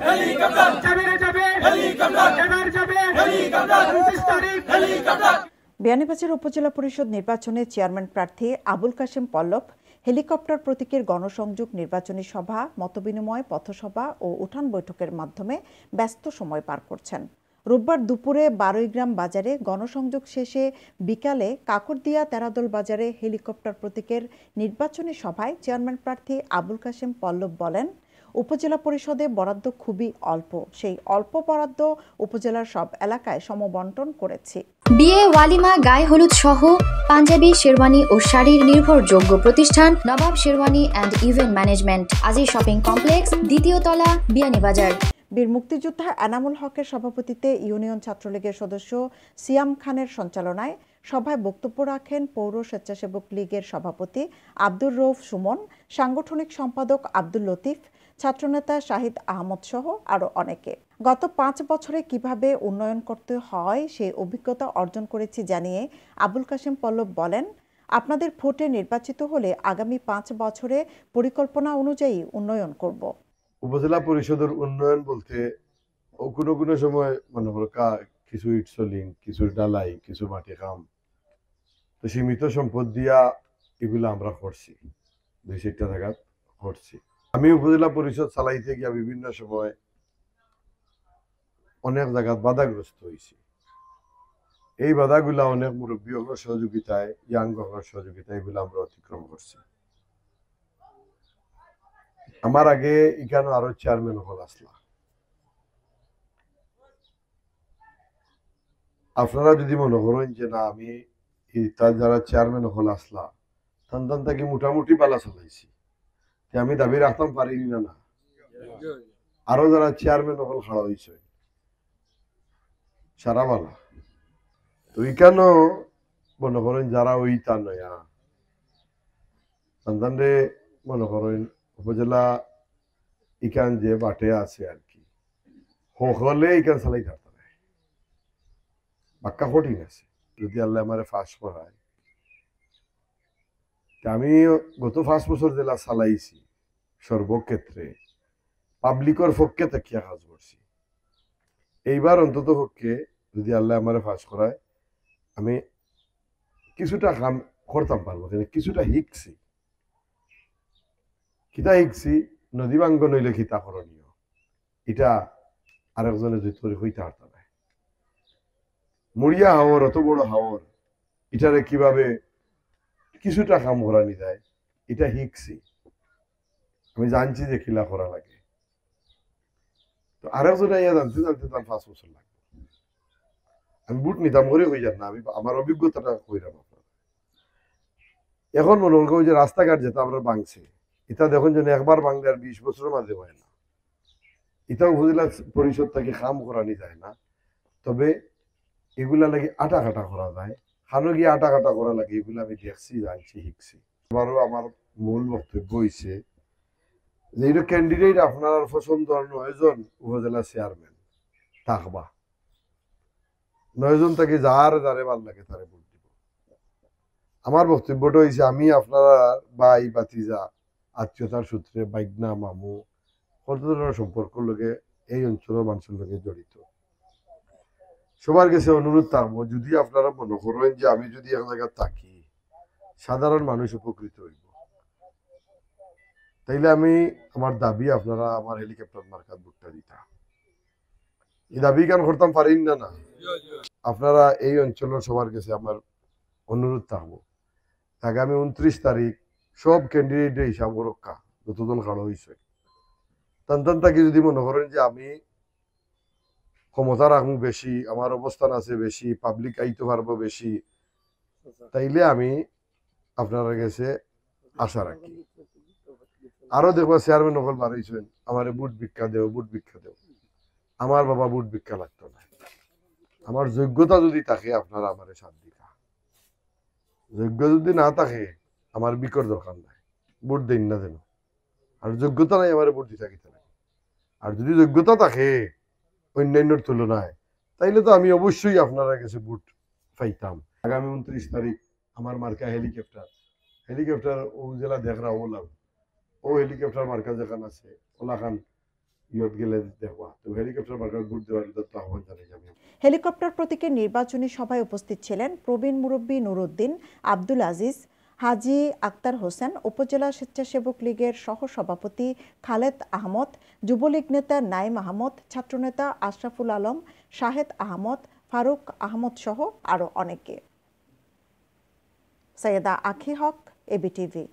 Helicopter যাবে helicopter এবার যাবে হেলিকপ্টার 29 তারিখ হেলিকপ্টার। বিয়ানীবাজার উপজেলা পরিষদ নির্বাচনে চেয়ারম্যান প্রার্থী আবুল কাশেম পল্লব হেলিকপ্টার প্রতীকের গণসংযোগ নির্বাচনী সভা, মতবিনিময়, পথসভা ও উঠান বৈঠকের মাধ্যমে ব্যস্ত সময় পার করছেন। রোববার দুপুরে বারৈগ্রাম বাজারে গণসংযোগ শেষে বিকালে কাকরদিয়া তেরাদল বাজারে হেলিকপ্টার প্রতীকের নির্বাচনী সভায় চেয়ারম্যান প্রার্থী আবুল কাশেম পল্লব বলেন, উপজেলা পরিষদে বরাদ্দ খুবই অল্প, সেই অল্প বরাদ্দ উপজেলার সব এলাকায় সমবন্টন করেছি। বিয়ে, ওয়ালিমা, গায়ে হলুদ সহ পাঞ্জাবি, শেরওয়ানি ও শাড়ির নির্ভরযোগ্য প্রতিষ্ঠান Nawab sherwani and event management, Aziz shopping complex, দ্বিতীয় তলা, বিয়ানীবাজার। বীর মুক্তিযোদ্ধা এনামুল হকের সভাপতিত্বে ইউনিয়ন ছাত্রলীগের সদস্য সিয়াম খানের সঞ্চালনায় সভায় বক্তব্য রাখেন পৌর স্বেচ্ছাসেবক লীগের সভাপতি আব্দুর রউফ সুমন, সাংগঠনিক সম্পাদক আব্দুল লতিফ, ছাত্রনেতা শাহিদ আহমদ সহ আরও অনেকে। গত 5 বছরে কিভাবে উন্নয়ন করতে হয় সেই অভিজ্ঞতা অর্জন করেছি জানিয়ে আবুল কাশেম পল্লব বলেন, আপনাদের ভোটে নির্বাচিত হলে আগামী 5 বছরে পরিকল্পনা অনুযায়ী উন্নয়ন করব। উপজেলা পরিষদের উন্নয়ন বলতে কোনো কোনো সময় মনে করো কিছু ইট সলিং, কিছু ডালাই, কিছু মাটি কাম, তো সীমিত সম্পদ দিয়া এগুলো আমরা করছি, 2-4টা জায়গা করছি। আমি উপজেলা পরিষদ চালাইতে গিয়া বিভিন্ন সময় অনেক জায়গা বাধাগ্রস্ত হয়েছি। এই বাধাগুলা অনেক মুরব্বী সহযোগিতায়, ইয়াং সহযোগিতায় এগুলো আমরা অতিক্রম করছি। আমার আগে এখানে আরো চেয়ারম্যান হল আসলা। আপনারা যদি মনে করেন যে না আমি তার যারা চেয়ারম্যান হল আসলা তান তাকে মোটামুটি পালা চালাইছি, আমি দাবি রাখতাম পারিনি না। আরো যারা চেয়ারম্যান হল খাড়া হয়েছে সারা বালা, তো এখানেও মনে করেন যারা ওই তা নয়া সন্তানরে মনে করেন উপজেলা ইকান যে বাটে আছে আর কি হলে ইকান চালাই থাকতে নাই বাক্কা কঠিন আছে। যদি আল্লাহ আমার ফাঁস করায়, আমি গত 5 বছর জেলা চালাইছি, সর্বক্ষেত্রে পাবলিকর পক্ষে তাকিয়া কাজ করছি। এইবার অন্তত পক্ষে যদি আল্লাহ আমার ফাঁস করায় আমি কিছুটা কাম করতাম পারবো, কিছুটা শিখছি। কিতা শিখছি, নদী বাঙ্গন হইলে খিতা করণীয়, এটা আরেকজনে যদি তৈরি হইতে পারতাম না। মরিয়া হাওর, অত বড় হাওর, এটারে কিভাবে কিছুটা কাম করানি যায় এটা শিখছি। আমি জানছি যে খিলা করা লাগে, তো আরেকজনে জানতে জানতে তার 5 বছর লাগবে। আমি বুট নিতাম করে হয়ে যান না, আমি আমার অভিজ্ঞতাটা কইরাম আপনার। এখন মনে করি যে রাস্তাঘাট যেটা আমরা ভাঙছি, এটা দেখুন যেন একবার ভাঙলে আর 20 বছরের মাঝে হয় না। এটা উপজেলা পরিষদ থেকে কাম করানি যায় না, তবে এগুলা লাগে আটা কাটা করা যায়। খানো গিয়ে আটা কাটা করা লাগে, এগুলো আমি দেখছি, জানছি, শিখছি। আবারও আমার মূল বক্তব্য হয়েছে যে এটা ক্যান্ডিডেট আপনার পছন্দ 9 জন উপজেলা চেয়ারম্যান থাকবা, 9 জন থেকে যারে ভাল লাগে তারে ভোট দিব। আমার বক্তব্যটা হয়েছে আমি আপনারা ভাই বাতিজা আত্মীয়তার সূত্রে বাইগনা মামু কত ধরনের সম্পর্ক লোকে এই অঞ্চলের মানুষের লোকে জড়িত। সবার কাছে অনুরোধ থাকবো, যদি আপনারা মনে করেন যে আমি যদি এক জায়গায় থাকি সাধারণ মানুষ উপকৃত হইব, তাইলে আমি আমার দাবি আপনারা আমার হেলিকপ্টার মার্কাত ভোটটা দিতা। এই দাবি কেন করতাম পারেন না না আপনারা এই অঞ্চলের সবার কাছে আমার অনুরোধ থাকবো, আগামী 29 তারিখ সব ক্যান্ডিডেটের হিসাব রক্ষা যতজন খাড়া হয়েছে তান তাকে যদি মনে করেন যে আমি ক্ষমতা রাখবো বেশি, আমার অবস্থান আছে বেশি, পাবলিক আইতে পারবো বেশি, তাইলে আমি আপনার কাছে আশা রাখি। আরো দেখবো চেয়ারম্যান নকল বাড়াইছেন আমার বুট ভিক্ষা দেও, বুট ভিক্ষা দেও। আমার বাবা বুট ভিক্ষা লাগতো না, আমার যোগ্যতা যদি থাকে আপনারা আমার সাথ দিকা, যোগ্য যদি না থাকে আমার বিকর দরকার নাই, ভোট দিন না যেন। আর যোগ্যতা নাই আমার ভোট দিতে গেতে লাগে। আর যদি যোগ্যতা থাকে অন্যান্যর তুলনায়, তাইলে তো আমি অবশ্যই আপনারা কাছে ভোট পাইতাম। আগামী 29 তারিখ আমার মার্কা হেলিকপ্টার ও জেলা দেখরা ওলাম, ও হেলিকপ্টার মার্কা যেখানে আছে ওলা খান ইয়ত গেলে দেখবা তো হেলিকপ্টার মার্কার ভোট দেওয়ার তো আহ্বান জানাই যাবে। হেলিকপ্টার প্রতীকের নির্বাচনী সভায় উপস্থিত ছিলেন প্রবীণ মুরব্বী নুরুদ্দিন, আব্দুল আজিজ, হাজী আক্তার হোসেন, উপজেলা স্বেচ্ছাসেবক লীগের সহসভাপতি খালেদ আহমদ, যুবলীগ নেতা নাইম আহমদ, ছাত্রনেতা আশরাফুল আলম, শাহেদ আহমদ, ফারুক আহমদ সহ আরও অনেকে। সৈয়দা আখি হক, এবিটিভি।